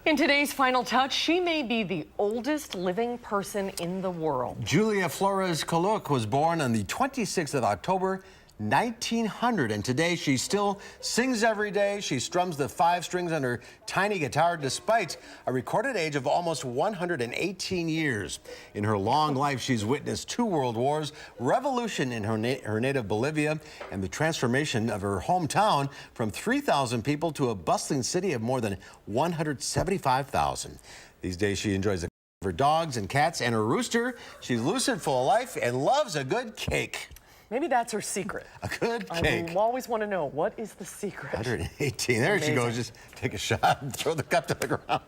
In today's Final Touch, she may be the oldest living person in the world. Julia Flores Coluc was born on the 26th of October, 1900, and today she still sings every day. She strums the 5 strings on her tiny guitar despite a recorded age of almost 118 years. In her long life, she's witnessed 2 world wars, revolution in her native Bolivia, and the transformation of her hometown from 3,000 people to a bustling city of more than 175,000. These days, she enjoys her dogs and cats and her rooster. She's lucid, full of life, and loves a good cake. Maybe that's her secret. A good cake. I always want to know, what is the secret? 118. There Amazing. She goes. Just take a shot and throw the cup to the ground.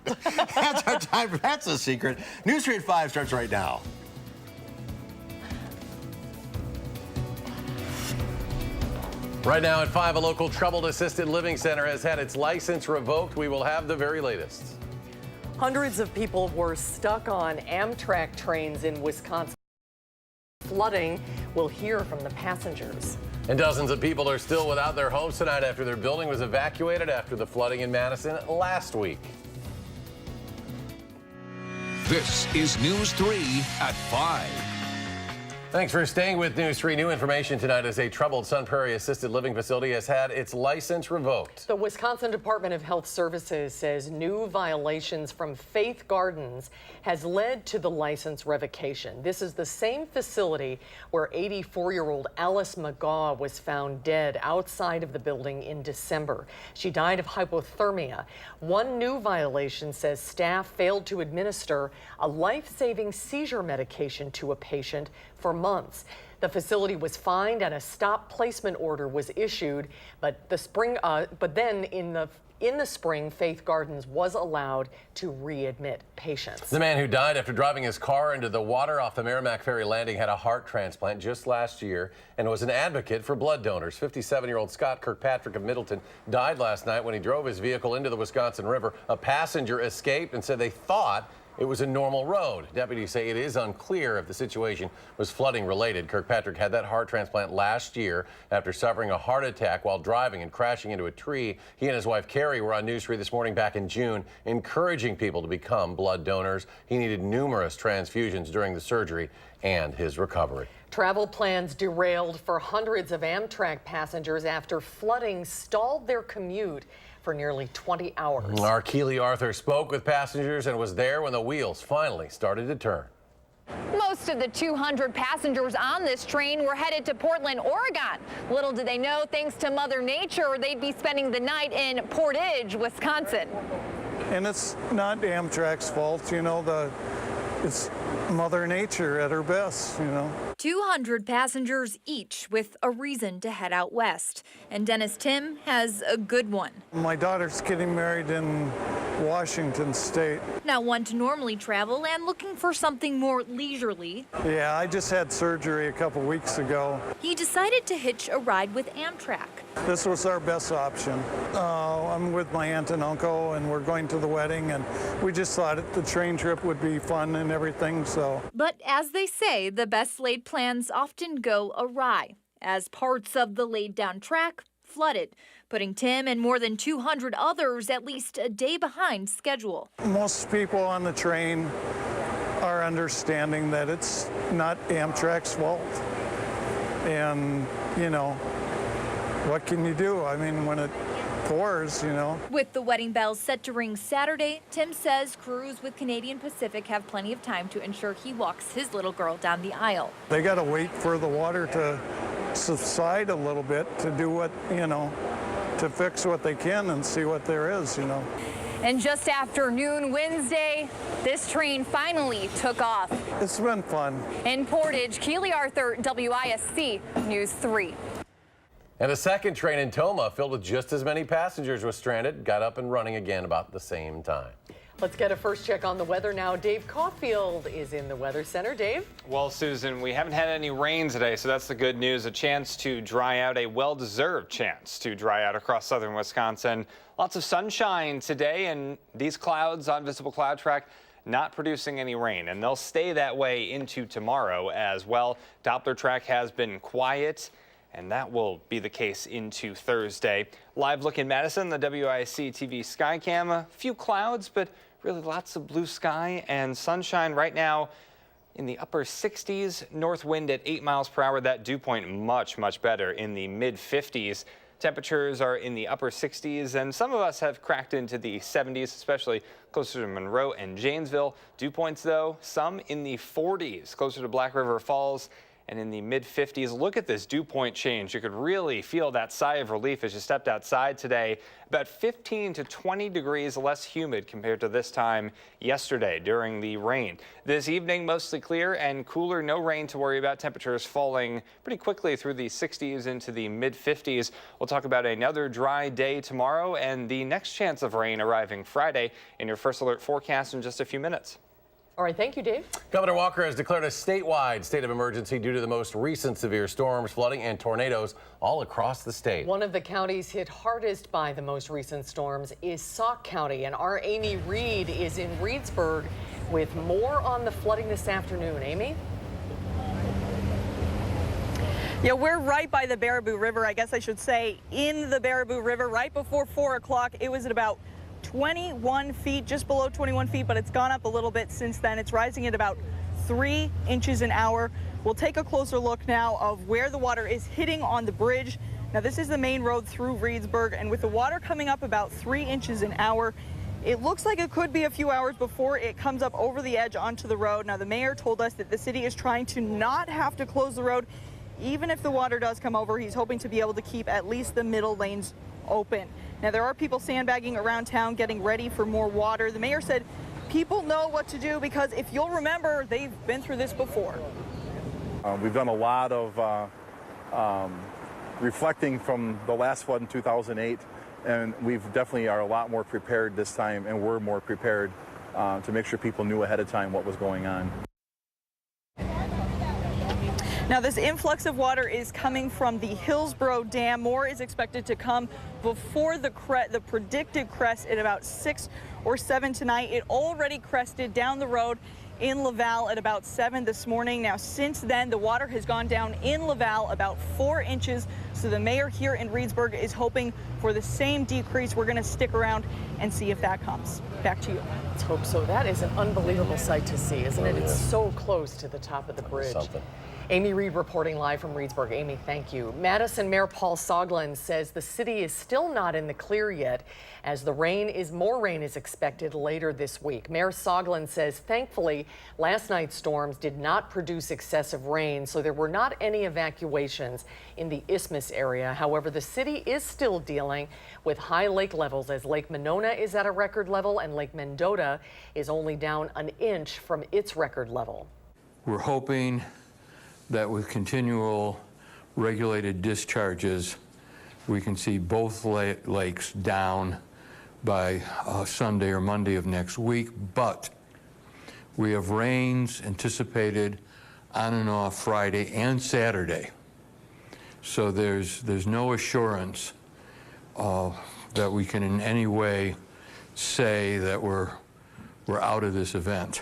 That's our time. That's the secret. News 3 at 5 starts right now. Right now at 5, a local troubled assisted living center has had its license revoked. We will have the very latest. Hundreds of people were stuck on Amtrak trains in Wisconsin. Flooding. We'll hear from the passengers. And dozens of people are still without their homes tonight after their building was evacuated after the flooding in Madison last week. This is News 3 at 5. Thanks for staying with News 3. New information tonight as a troubled Sun Prairie assisted living facility has had its license revoked. The Wisconsin Department of Health Services says new violations from Faith Gardens has led to the license revocation. This is the same facility where 84-year-old Alice McGaw was found dead outside of the building in December. She died of hypothermia. One new violation says staff failed to administer a life-saving seizure medication to a patient for months. The facility was fined and a stop placement order was issued, but then in the spring, Faith Gardens was allowed to readmit patients. The man who died after driving his car into the water off the Merrimack Ferry Landing had a heart transplant just last year and was an advocate for blood donors. 57-year-old Scott Kirkpatrick of Middleton died last night when he drove his vehicle into the Wisconsin River. A passenger escaped and said they thought it was a normal road. Deputies say it is unclear if the situation was flooding related. Kirkpatrick had that heart transplant last year after suffering a heart attack while driving and crashing into a tree. He and his wife Carrie were on News 3 this morning back in June, encouraging people to become blood donors. He needed numerous transfusions during the surgery and his recovery. Travel plans derailed for hundreds of Amtrak passengers after flooding stalled their commute for nearly 20 hours. Our Keely Arthur spoke with passengers and was there when the wheels finally started to turn. Most of the 200 passengers on this train were headed to Portland, Oregon. Little did they know, thanks to Mother Nature, they'd be spending the night in Portage, Wisconsin. And it's not Amtrak's fault, you know, it's Mother Nature at her best, you know. 200 passengers each with a reason to head out west. And Dennis Tim has a good one. My daughter's getting married in Washington State. Not one to normally travel and looking for something more leisurely. Yeah, I just had surgery a couple weeks ago. He decided to hitch a ride with Amtrak. This was our best option. I'm with my aunt and uncle, and we're going to the wedding, and we just thought the train trip would be fun and everything, so. But as they say, the best laid plans often go awry, as parts of the laid down track flooded, putting Tim and more than 200 others at least a day behind schedule. Most people on the train are understanding that it's not Amtrak's fault. And, you know, what can you do? I mean, when it pours, you know. With the wedding bells set to ring Saturday, Tim says crews with Canadian Pacific have plenty of time to ensure he walks his little girl down the aisle. They got to wait for the water to subside a little bit to do what, you know, to fix what they can and see what there is, you know. And just after noon Wednesday, this train finally took off. It's been fun. In Portage, Keely Arthur, WISC News 3. And a second train in Toma filled with just as many passengers was stranded, got up and running again about the same time. Let's get a first check on the weather now. Dave Caulfield is in the Weather Center. Dave? Well, Susan, we haven't had any rain today, so that's the good news. A chance to dry out, a well-deserved chance to dry out across southern Wisconsin. Lots of sunshine today, and these clouds on visible cloud track not producing any rain, and they'll stay that way into tomorrow as well. Doppler track has been quiet. and that will be the case into Thursday. Live look in Madison, the WISC-TV Skycam. A few clouds, but really lots of blue sky and sunshine right now. In the upper 60s, north wind at 8 miles per hour. That dew point much better in the mid 50s. Temperatures are in the upper 60s, and some of us have cracked into the 70s, especially closer to Monroe and Janesville. Dew points, though, some in the 40s, closer to Black River Falls, and in the mid 50s. Look at this dew point change. You could really feel that sigh of relief as you stepped outside today. About 15 to 20 degrees less humid compared to this time yesterday during the rain. This evening, mostly clear and cooler. No rain to worry about. Temperatures falling pretty quickly through the 60s into the mid 50s. We'll talk about another dry day tomorrow and the next chance of rain arriving Friday in your first alert forecast in just a few minutes. All right, thank you, Dave. Governor Walker has declared a statewide state of emergency due to the most recent severe storms, flooding, and tornadoes all across the state. One of the counties hit hardest by the most recent storms is Sauk County, and our Amy Reed is in Reedsburg with more on the flooding this afternoon. Amy? Yeah, we're right by the Baraboo River, I guess I should say, in the Baraboo River. Right before 4 o'clock, it was at about 21 feet, just below 21 feet, but it's gone up a little bit since then. It's rising at about 3 inches an hour. We'll take a closer look now of where the water is hitting on the bridge. Now, this is the main road through Reedsburg, and with the water coming up about 3 inches an hour, it looks like it could be a few hours before it comes up over the edge onto the road. Now, the mayor told us that the city is trying to not have to close the road. Even if the water does come over, he's hoping to be able to keep at least the middle lanes open. Now, there are people sandbagging around town getting ready for more water. The mayor said people know what to do because if you'll remember, they've been through this before. We've done a lot of reflecting from the last flood in 2008, and we've definitely are a lot more prepared this time, and we're more prepared to make sure people knew ahead of time what was going on. Now, this influx of water is coming from the Hillsborough Dam. More is expected to come before the predicted crest at about 6 or 7 tonight. It already crested down the road in Laval at about 7 this morning. Now, since then, the water has gone down in Laval about 4 inches. So the mayor here in Reedsburg is hoping for the same decrease. We're going to stick around and see if that comes. Back to you. Let's hope so. That is an unbelievable sight to see, isn't it? It's so close to the top of the bridge. Amy Reed reporting live from Reedsburg. Amy, thank you. Madison Mayor Paul Soglin says the city is still not in the clear yet as more rain is expected later this week. Mayor Soglin says thankfully last night's storms did not produce excessive rain, so there were not any evacuations in the Isthmus area. However, the city is still dealing with high lake levels as Lake Monona is at a record level and Lake Mendota is only down an inch from its record level. We're hoping that with continual regulated discharges, we can see both lakes down by Sunday or Monday of next week, but we have rains anticipated on and off Friday and Saturday. So there's no assurance that we can in any way say that we're out of this event.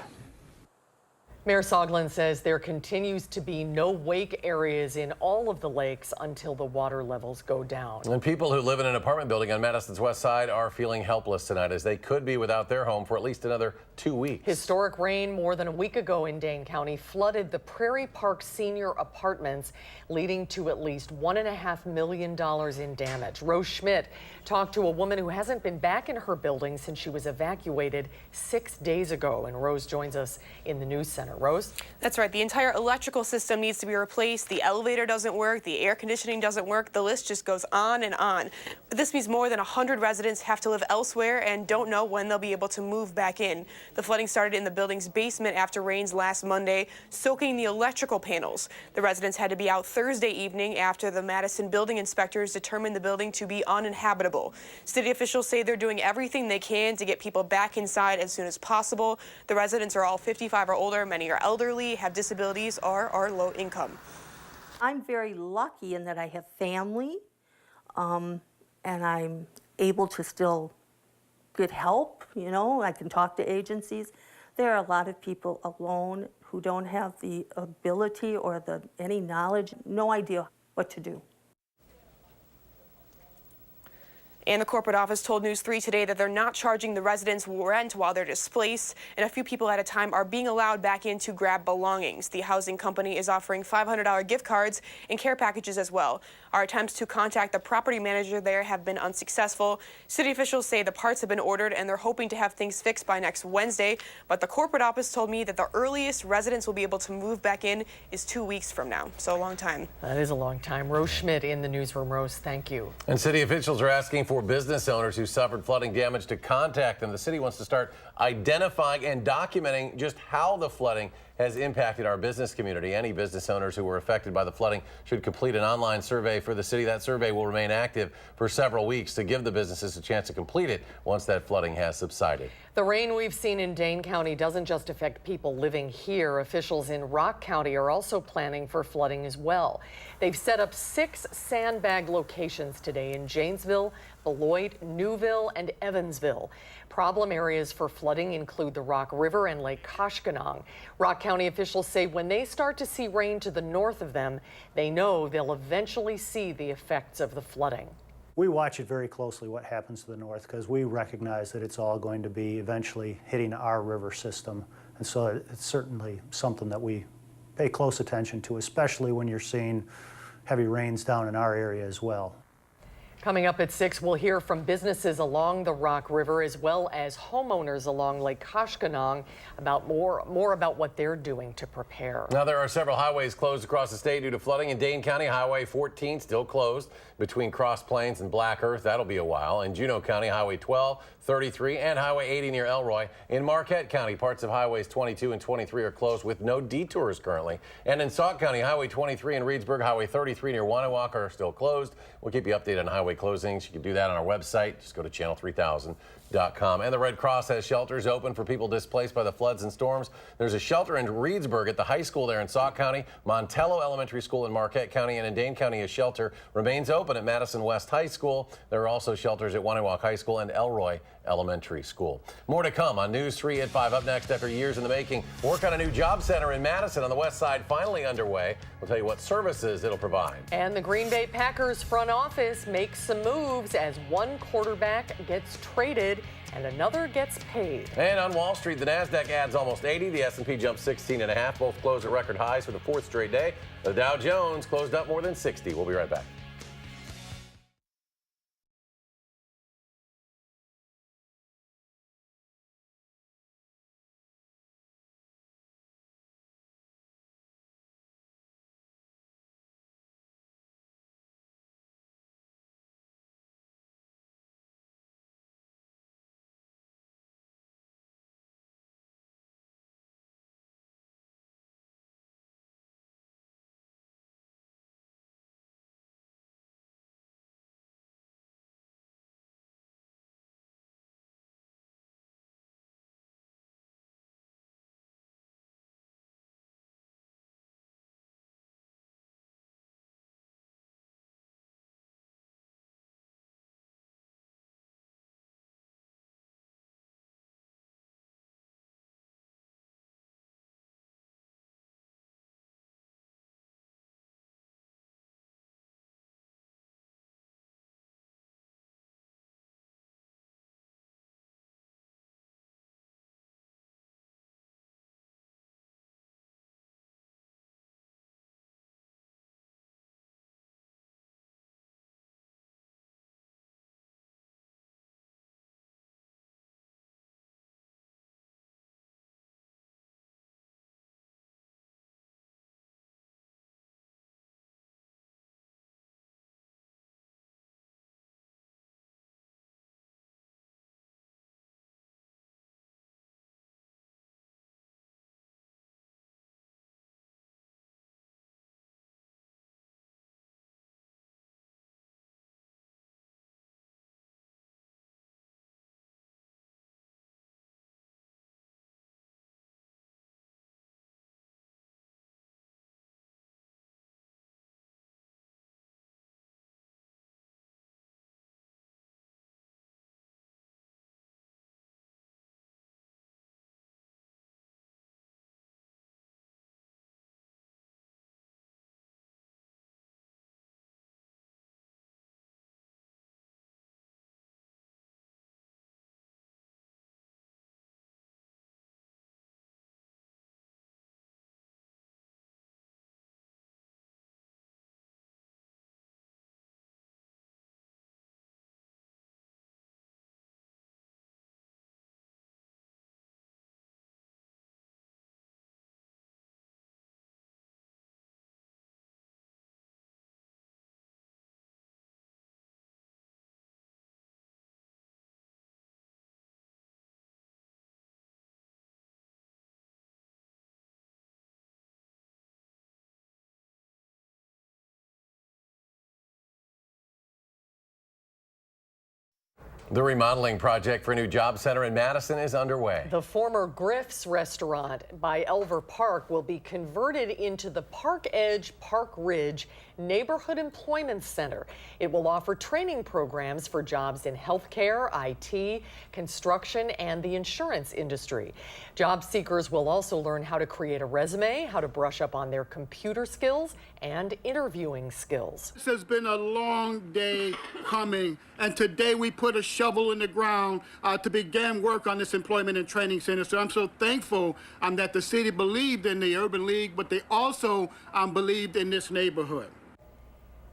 Mayor Soglin says there continues to be no wake areas in all of the lakes until the water levels go down. And people who live in an apartment building on Madison's west side are feeling helpless tonight as they could be without their home for at least another 2 weeks. Historic rain more than a week ago in Dane County flooded the Prairie Park Senior Apartments, leading to at least $1.5 million in damage. Rose Schmidt talked to a woman who hasn't been back in her building since she was evacuated 6 days ago. And Rose joins us in the news center. Rose? That's right. The entire electrical system needs to be replaced. The elevator doesn't work. The air conditioning doesn't work. The list just goes on and on. But this means more than 100 residents have to live elsewhere and don't know when they'll be able to move back in. The flooding started in the building's basement after rains last Monday, soaking the electrical panels. The residents had to be out Thursday evening after the Madison building inspectors determined the building to be uninhabitable. City officials say they're doing everything they can to get people back inside as soon as possible. The residents are all 55 or older. Many are elderly, have disabilities, or are low income. I'm very lucky in that I have family, and I'm able to still get help, you know, I can talk to agencies. There are a lot of people alone who don't have the ability or any knowledge, no idea what to do. And the corporate office told News 3 today that they're not charging the residents rent while they're displaced, and a few people at a time are being allowed back in to grab belongings. The housing company is offering $500 gift cards and care packages as well. Our attempts to contact the property manager there have been unsuccessful. City officials say the parts have been ordered and they're hoping to have things fixed by next Wednesday, but the corporate office told me that the earliest residents will be able to move back in is 2 weeks from now. So a long time. That is a long time. Rose Schmidt in the newsroom. Rose, thank you. And city officials are asking for business owners who suffered flooding damage to contact them. The city wants to start identifying and documenting just how the flooding has impacted our business community. Any business owners who were affected by the flooding should complete an online survey for the city. That survey will remain active for several weeks to give the businesses a chance to complete it once that flooding has subsided. The rain we've seen in Dane County doesn't just affect people living here. Officials in Rock County are also planning for flooding as well. They've set up 6 sandbag locations today in Janesville, Beloit, Newville, and Evansville. Problem areas for flooding include the Rock River and Lake Koshkonong. Rock County officials say when they start to see rain to the north of them, they know they'll eventually see the effects of the flooding. We watch it very closely what happens to the north because we recognize that it's all going to be eventually hitting our river system. And so it's certainly something that we pay close attention to, especially when you're seeing heavy rains down in our area as well. Coming up at 6, we'll hear from businesses along the Rock River as well as homeowners along Lake Koshkonong about more about what they're doing to prepare. Now, there are several highways closed across the state due to flooding. In Dane County, Highway 14 still closed between Cross Plains and Black Earth. That'll be a while. In Juneau County, Highway 12, 33, and Highway 80 near Elroy. In Marquette County, parts of Highways 22 and 23 are closed with no detours currently. And in Sauk County, Highway 23 in Reedsburg, Highway 33 near Wanawak are still closed. We'll keep you updated on highway closings. You can do that on our website. Just go to channel3000.com. And the Red Cross has shelters open for people displaced by the floods and storms. There's a shelter in Reedsburg at the high school there in Sauk County, Montello Elementary School in Marquette County, and in Dane County, a shelter remains open at Madison West High School. There are also shelters at Wanawak High School and Elroy Elementary School. More to come on News 3 at 5. Up next, after years in the making, work on a new job center in Madison on the west side finally underway. We'll tell you what services it'll provide. And the Green Bay Packers front office makes some moves as one quarterback gets traded and another gets paid. And on Wall Street, the Nasdaq adds almost 80. The S&P jumps 16.5. Both closed at record highs for the 4th straight day. The Dow Jones closed up more than 60. We'll be right back. The remodeling project for a new job center in Madison is underway. The former Griff's restaurant by Elver Park will be converted into the Park Edge Park Ridge Neighborhood Employment Center. It will offer training programs for jobs in healthcare, IT, construction, and the insurance industry. Job seekers will also learn how to create a resume, how to brush up on their computer skills, and interviewing skills. This has been a long day coming, and today we put a shovel in the ground to begin work on this employment and training center. So I'm so thankful that the city believed in the Urban League, but they also believed in this neighborhood.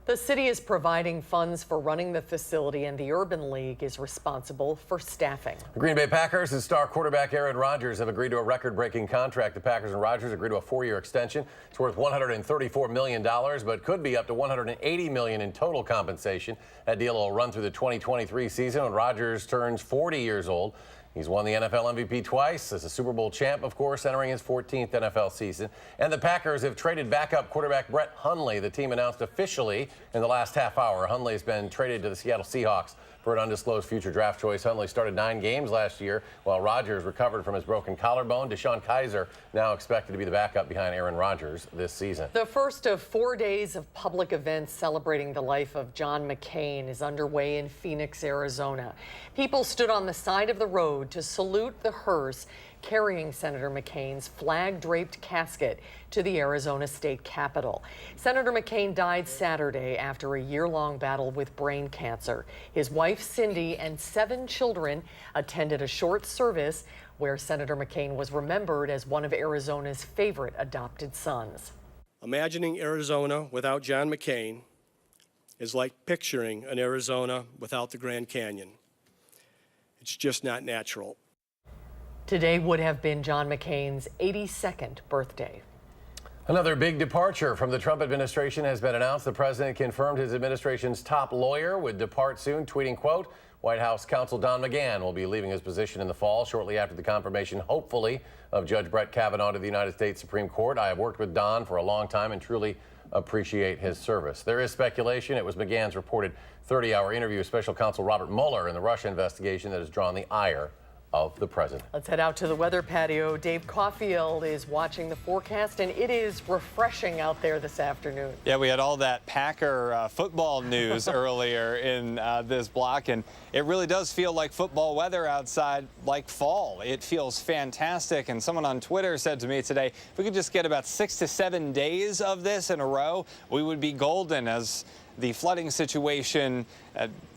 The city is providing funds for running the facility, and the Urban League is responsible for staffing. The Green Bay Packers and star quarterback Aaron Rodgers have agreed to a record-breaking contract. The Packers and Rodgers agreed to a 4-year extension. It's worth $134 million, but could be up to $180 million in total compensation. That deal will run through the 2023 season when Rodgers turns 40 years old. He's won the NFL MVP twice as a Super Bowl champ, of course, entering his 14th NFL season. And the Packers have traded backup quarterback Brett Hundley. The team announced officially in the last half hour. Hundley has been traded to the Seattle Seahawks for an undisclosed future draft choice. Hundley started 9 games last year while Rodgers recovered from his broken collarbone. DeShone Kizer now expected to be the backup behind Aaron Rodgers this season. The first of 4 days of public events celebrating the life of John McCain is underway in Phoenix, Arizona. People stood on the side of the road to salute the hearse carrying Senator McCain's flag-draped casket to the Arizona state capitol. Senator McCain died Saturday after a year-long battle with brain cancer. His wife, Cindy, and 7 children attended a short service where Senator McCain was remembered as one of Arizona's favorite adopted sons. Imagining Arizona without John McCain is like picturing an Arizona without the Grand Canyon. It's just not natural. Today would have been John McCain's 82nd birthday. Another big departure from the Trump administration has been announced. The president confirmed his administration's top lawyer would depart soon, tweeting, quote, White House counsel Don McGahn will be leaving his position in the fall, shortly after the confirmation, hopefully, of Judge Brett Kavanaugh to the United States Supreme Court. I have worked with Don for a long time and truly appreciate his service. There is speculation it was McGahn's reported 30-hour interview with special counsel Robert Mueller in the Russia investigation that has drawn the ire of the president. Let's head out to the weather patio. Dave Caulfield is watching the forecast, and it is refreshing out there this afternoon. Yeah, we had all that Packer football news earlier in this block, and it really does feel like football weather outside, like fall. It feels fantastic, and someone on Twitter said to me today, if we could just get about 6 to 7 days of this in a row, we would be golden, as the flooding situation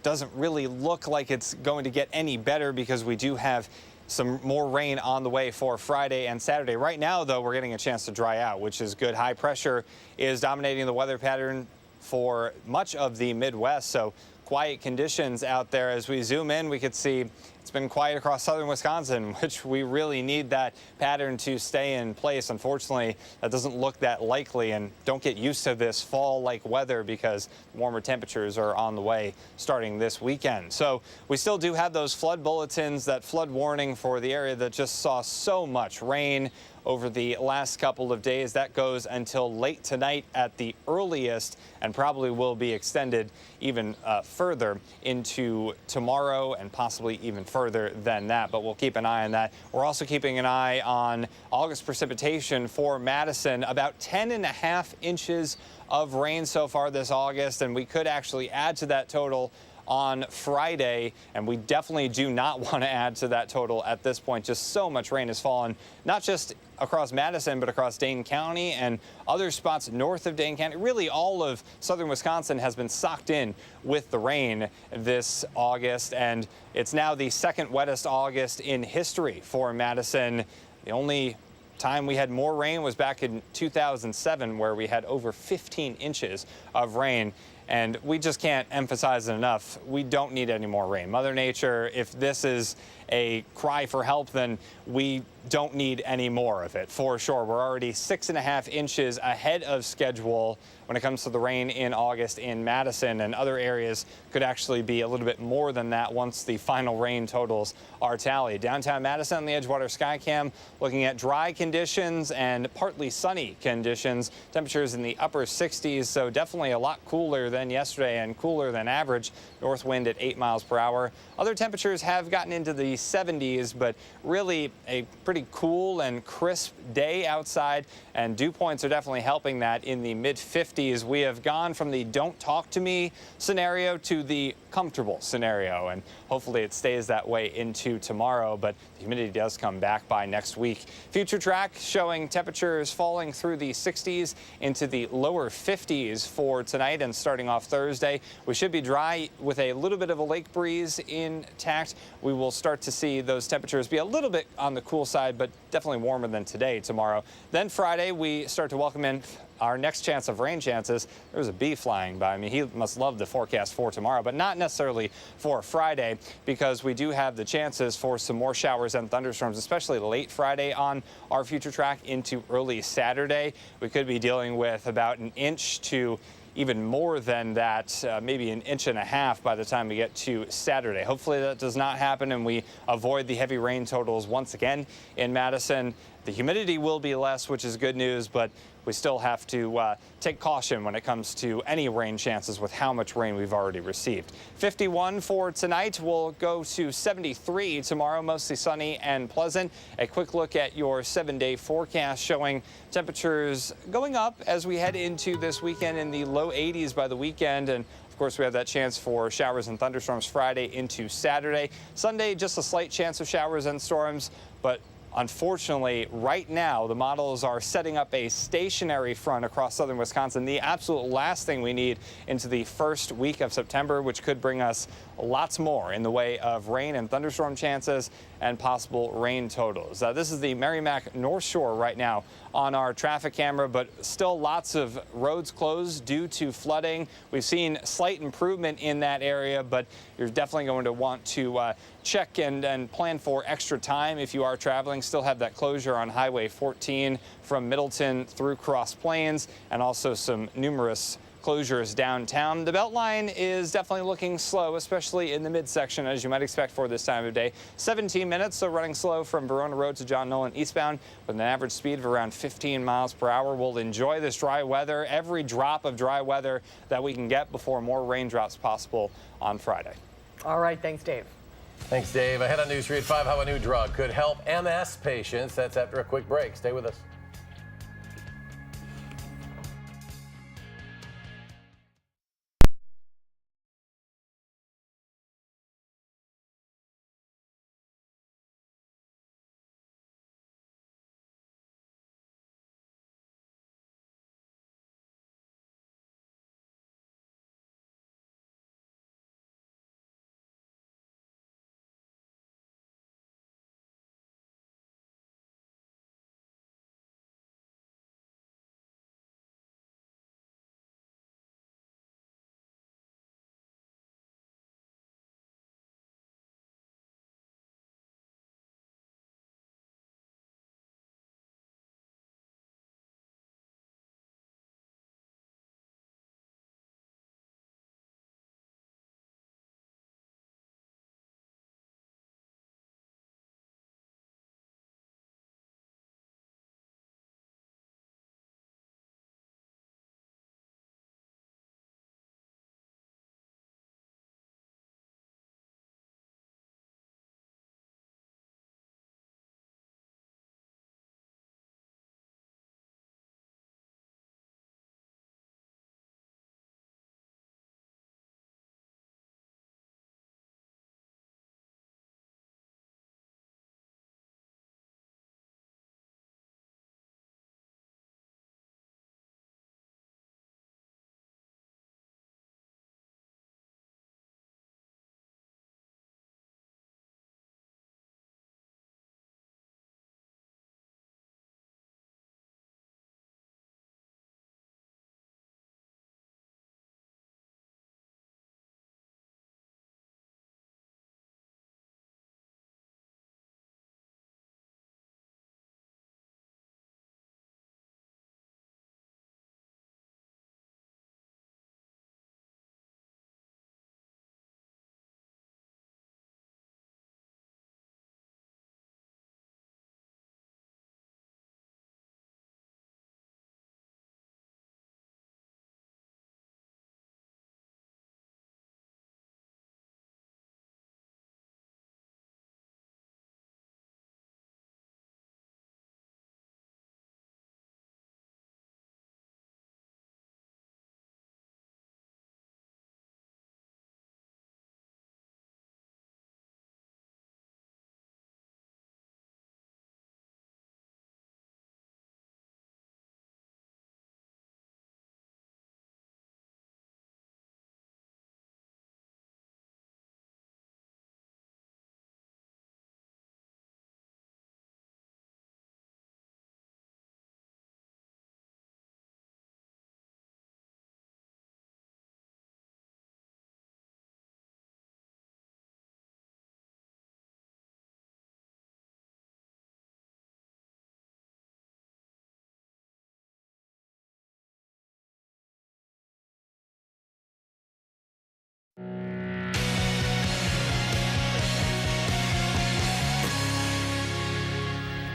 doesn't really look like it's going to get any better because we do have some more rain on the way for Friday and Saturday. Right now, though, we're getting a chance to dry out, which is good. High pressure is dominating the weather pattern for much of the Midwest, so quiet conditions out there. As we zoom in, we could see it's been quiet across southern Wisconsin, which we really need that pattern to stay in place. Unfortunately, that doesn't look that likely, and don't get used to this fall-like weather because warmer temperatures are on the way starting this weekend. So we still do have those flood bulletins, that flood warning for the area that just saw so much rain over the last couple of days. That goes until late tonight at the earliest, and probably will be extended even further into tomorrow and possibly even further than that, but we'll keep an eye on that. We're also keeping an eye on August precipitation for Madison, about 10.5 inches of rain so far this August, and we could actually add to that total on Friday, and we definitely do not want to add to that total at this point. Just so much rain has fallen, not just across Madison, but across Dane County and other spots north of Dane County. Really, all of southern Wisconsin has been socked in with the rain this August, and it's now the second wettest August in history for Madison. The only time we had more rain was back in 2007, where we had over 15 inches of rain. And we just can't emphasize it enough. We don't need any more rain. Mother Nature, if this is a cry for help, then we don't need any more of it for sure. We're already 6.5 inches ahead of schedule when it comes to the rain in August in Madison, and other areas could actually be a little bit more than that once the final rain totals are tallied. Downtown Madison on the Edgewater Skycam looking at dry conditions and partly sunny conditions. Temperatures in the upper 60s, so definitely a lot cooler than yesterday and cooler than average. North wind at 8 miles per hour. Other temperatures have gotten into the 70s, but really a pretty cool and crisp day outside, and dew points are definitely helping that in the mid-50s. We have gone from the don't talk to me scenario to the comfortable scenario, and hopefully it stays that way into tomorrow, but the humidity does come back by next week. Future track showing temperatures falling through the 60s into the lower 50s for tonight and starting off Thursday. We should be dry with a little bit of a lake breeze intact. We will start to see those temperatures be a little bit on the cool side, but definitely warmer than today tomorrow. Then Friday, we start to welcome in our next chance of rain chances. There's a bee flying by me. He must love the forecast for tomorrow, but not necessarily for Friday, because we do have the chances for some more showers and thunderstorms, especially late Friday on our future track into early Saturday. We could be dealing with about an inch to even more than that, maybe an inch and a half by the time we get to Saturday. Hopefully that does not happen and we avoid the heavy rain totals once again in Madison. The humidity will be less, which is good news, but we still have to take caution when it comes to any rain chances with how much rain we've already received. 51 for tonight. We'll go to 73 tomorrow, mostly sunny and pleasant. A quick look at your 7-day forecast showing temperatures going up as we head into this weekend in the low 80s by the weekend. And of course, we have that chance for showers and thunderstorms Friday into Saturday. Sunday, just a slight chance of showers and storms, but unfortunately, right now, the models are setting up a stationary front across southern Wisconsin, the absolute last thing we need into the first week of September, which could bring us lots more in the way of rain and thunderstorm chances and possible rain totals. This is the Merrimack North Shore right now on our traffic camera, but still lots of roads closed due to flooding. We've seen slight improvement in that area, but you're definitely going to want to check and plan for extra time if you are traveling. Still have that closure on Highway 14 from Middleton through Cross Plains, and also some numerous closures downtown. The Beltline is definitely looking slow, especially in the midsection, as you might expect for this time of day. 17 minutes, so running slow from Verona Road to John Nolan eastbound with an average speed of around 15 miles per hour. We'll enjoy this dry weather, every drop of dry weather that we can get before more raindrops possible on Friday. All right, thanks, Dave. Thanks, Dave. Ahead on News 3 at 5, how a new drug could help MS patients. That's after a quick break. Stay with us.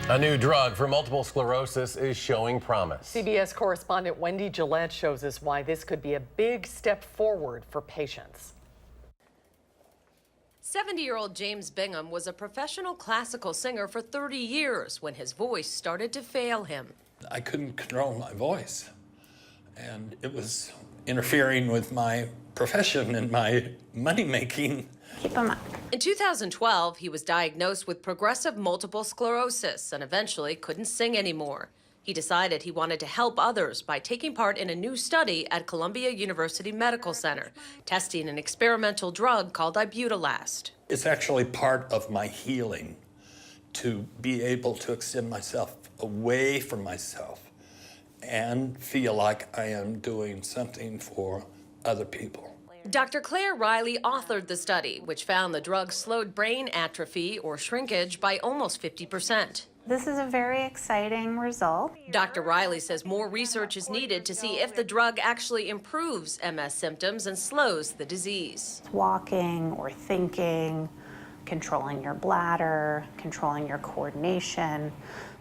A new drug for multiple sclerosis is showing promise. CBS correspondent Wendy Gillette shows us why this could be a big step forward for patients. 70-year-old James Bingham was a professional classical singer for 30 years when his voice started to fail him. I couldn't control my voice, and it was interfering with my profession and my money-making. Keep him up. In 2012, he was diagnosed with progressive multiple sclerosis and eventually couldn't sing anymore. He decided he wanted to help others by taking part in a new study at Columbia University Medical Center, testing an experimental drug called Ibutolast. It's actually part of my healing to be able to extend myself away from myself and feel like I am doing something for other people. Dr. Claire Riley authored the study, which found the drug slowed brain atrophy or shrinkage by almost 50%. This is a very exciting result. Dr. Riley says more research is needed to see if the drug actually improves MS symptoms and slows the disease. Walking or thinking, controlling your bladder, controlling your coordination.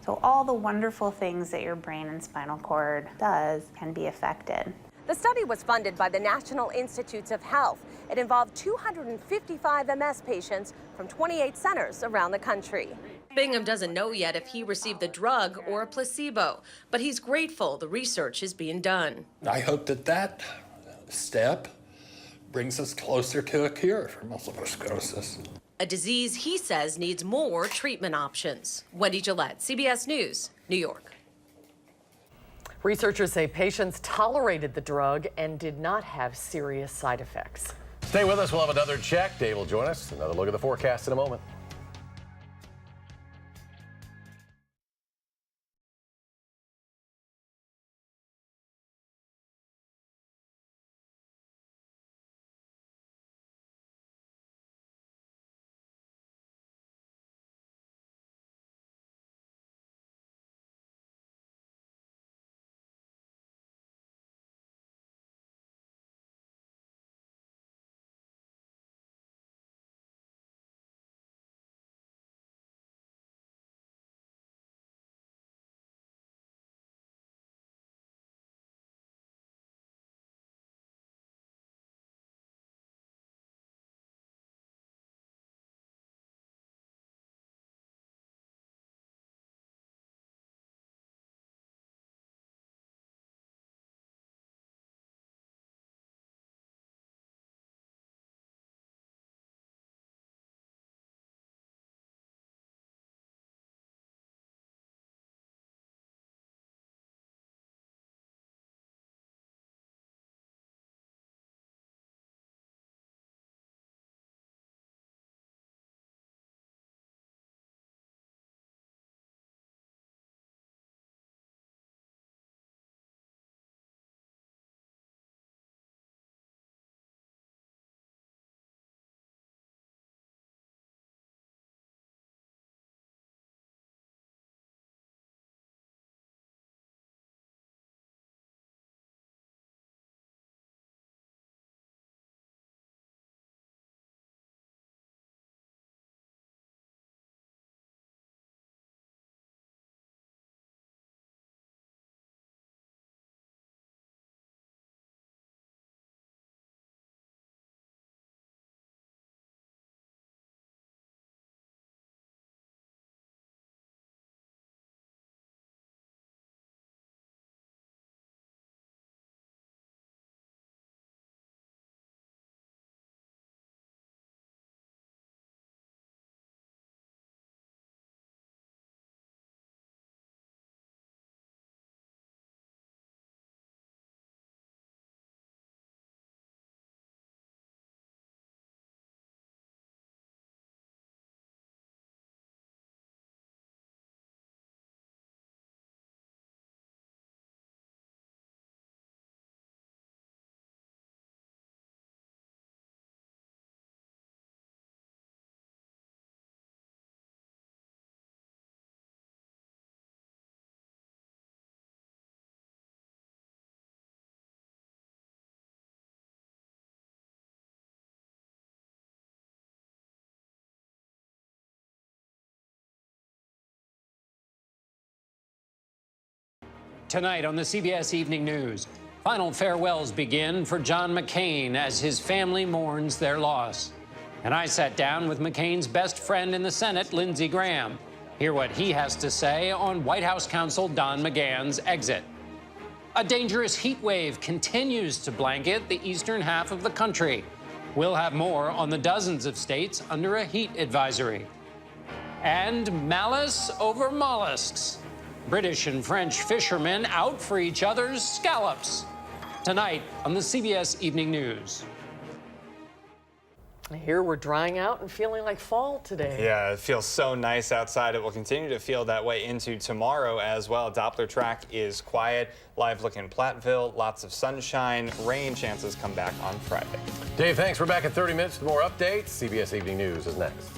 So all the wonderful things that your brain and spinal cord does can be affected. The study was funded by the National Institutes of Health. It involved 255 MS patients from 28 centers around the country. Bingham doesn't know yet if he received the drug or a placebo, but he's grateful the research is being done. I hope that that step brings us closer to a cure for multiple sclerosis. A disease he says needs more treatment options. Wendy Gillette, CBS News, New York. Researchers say patients tolerated the drug and did not have serious side effects. Stay with us. We'll have another check. Dave will join us. Another look at the forecast in a moment. Tonight on the CBS Evening News, final farewells begin for John McCain as his family mourns their loss. And I sat down with McCain's best friend in the Senate, Lindsey Graham. Hear what he has to say on White House counsel Don McGahn's exit. A dangerous heat wave continues to blanket the eastern half of the country. We'll have more on the dozens of states under a heat advisory. And malice over mollusks. British and French fishermen out for each other's scallops. Tonight on the CBS Evening News. Here we're drying out and feeling like fall today. Yeah, it feels so nice outside. It will continue to feel that way into tomorrow as well. Doppler track is quiet. Live look in Platteville, lots of sunshine. Rain chances come back on Friday. Dave, thanks. We're back in 30 minutes with more updates. CBS Evening News is next.